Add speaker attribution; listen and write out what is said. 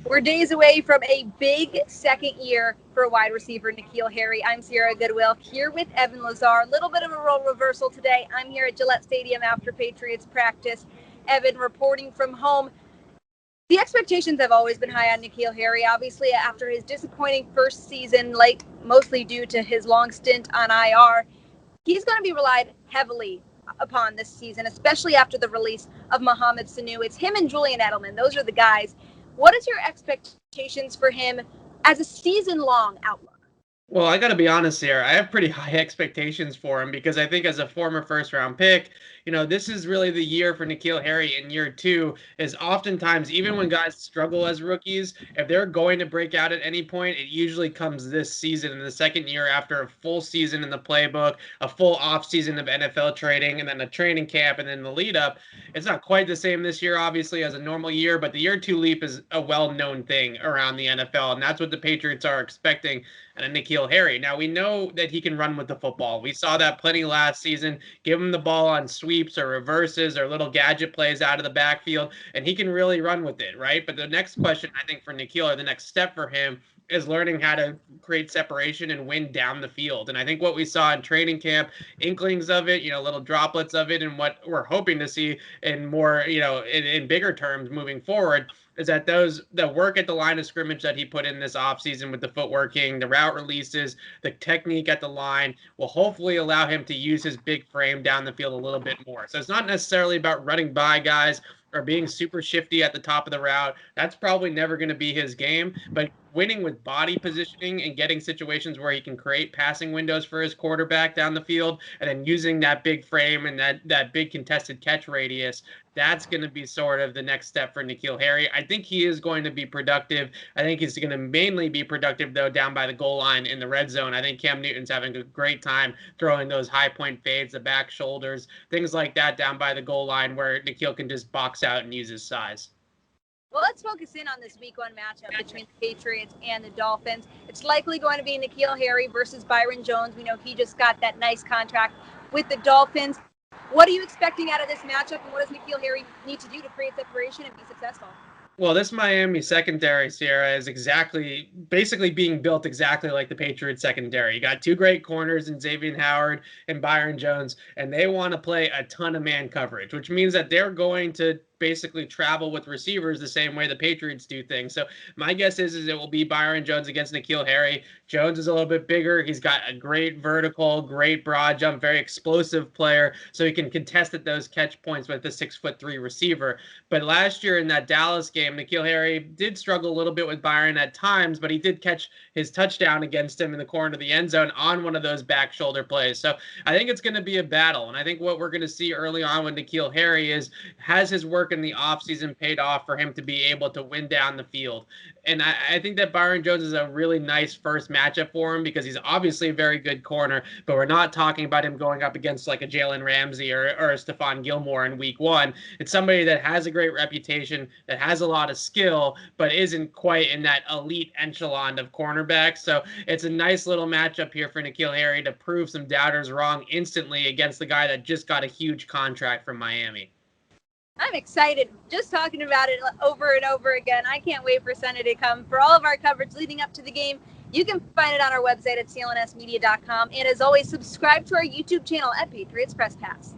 Speaker 1: We're days away from a big second year for wide receiver N'Keal Harry. I'm Sierra Goodwill here with Evan Lazar. A little bit of a role reversal today. I'm here at Gillette Stadium after Patriots practice. Evan reporting from home. The expectations have always been high on N'Keal Harry. Obviously, after his disappointing first season, like mostly due to his long stint on IR, he's going to be relied heavily upon this season, especially after the release of Mohamed Sanu. It's him and Julian Edelman. Those are the guys. What is your expectations for him as a season-long outlook?
Speaker 2: Well, I got to be honest here. I have pretty high expectations for him because I think as a former first-round pick, this is really the year for N'Keal Harry in year two. Is oftentimes, even when guys struggle as rookies, if they're going to break out at any point, it usually comes this season in the second year after a full season in the playbook, a full offseason of NFL training, and then a training camp, and then the lead up. It's not quite the same this year, obviously, as a normal year, but the year two leap is a well-known thing around the NFL, and that's what the Patriots are expecting and N'Keal Harry. Now, we know that he can run with the football. We saw that plenty last season. Give him the ball on sweeps or reverses or little gadget plays out of the backfield, and he can really run with it, right? But the next question, I think, for N'Keal, or the next step for him, is learning how to create separation and win down the field. And I think what we saw in training camp, inklings of it, little droplets of it, and what we're hoping to see in more, in bigger terms moving forward, is that the work at the line of scrimmage that he put in this offseason with the footworking, the route releases, the technique at the line will hopefully allow him to use his big frame down the field a little bit more. So it's not necessarily about running by guys or being super shifty at the top of the route. That's probably never going to be his game, but winning with body positioning and getting situations where he can create passing windows for his quarterback down the field, and then using that big frame and that big contested catch radius, that's going to be sort of the next step for N'Keal Harry. I think he is going to be productive. I think he's going to mainly be productive, though, down by the goal line in the red zone. I think Cam Newton's having a great time throwing those high point fades, the back shoulders, things like that down by the goal line where N'Keal can just box out and use his size.
Speaker 1: Well, let's focus in on this week one matchup between the Patriots and the Dolphins. It's likely going to be N'Keal Harry versus Byron Jones. We know he just got that nice contract with the Dolphins. What are you expecting out of this matchup, and what does N'Keal Harry need to do to create separation and be successful?
Speaker 2: Well, this Miami secondary, Sierra, is basically being built exactly like the Patriots secondary. You got two great corners in Xavier Howard and Byron Jones, and they want to play a ton of man coverage, which means that they're going to basically travel with receivers the same way the Patriots do things. So my guess is it will be Byron Jones against N'Keal Harry. Jones is a little bit bigger. He's got a great vertical, great broad jump, very explosive player, so he can contest at those catch points with the 6'3" receiver. But last year in that Dallas game, N'Keal Harry did struggle a little bit with Byron at times, but he did catch his touchdown against him in the corner of the end zone on one of those back shoulder plays. So I think it's going to be a battle. And I think what we're going to see early on with N'Keal Harry has his work in the offseason paid off for him to be able to win down the field. And I think that Byron Jones is a really nice first matchup for him because he's obviously a very good corner, but we're not talking about him going up against like a Jalen Ramsey or a Stephon Gilmore in week one. It's somebody that has a great reputation, that has a lot of skill, but isn't quite in that elite echelon of cornerbacks. So it's a nice little matchup here for N'Keal Harry to prove some doubters wrong instantly against the guy that just got a huge contract from Miami.
Speaker 1: I'm excited just talking about it over and over again. I can't wait for Sunday to come. For all of our coverage leading up to the game, you can find it on our website at clnsmedia.com. And as always, subscribe to our YouTube channel at Patriots Press Pass.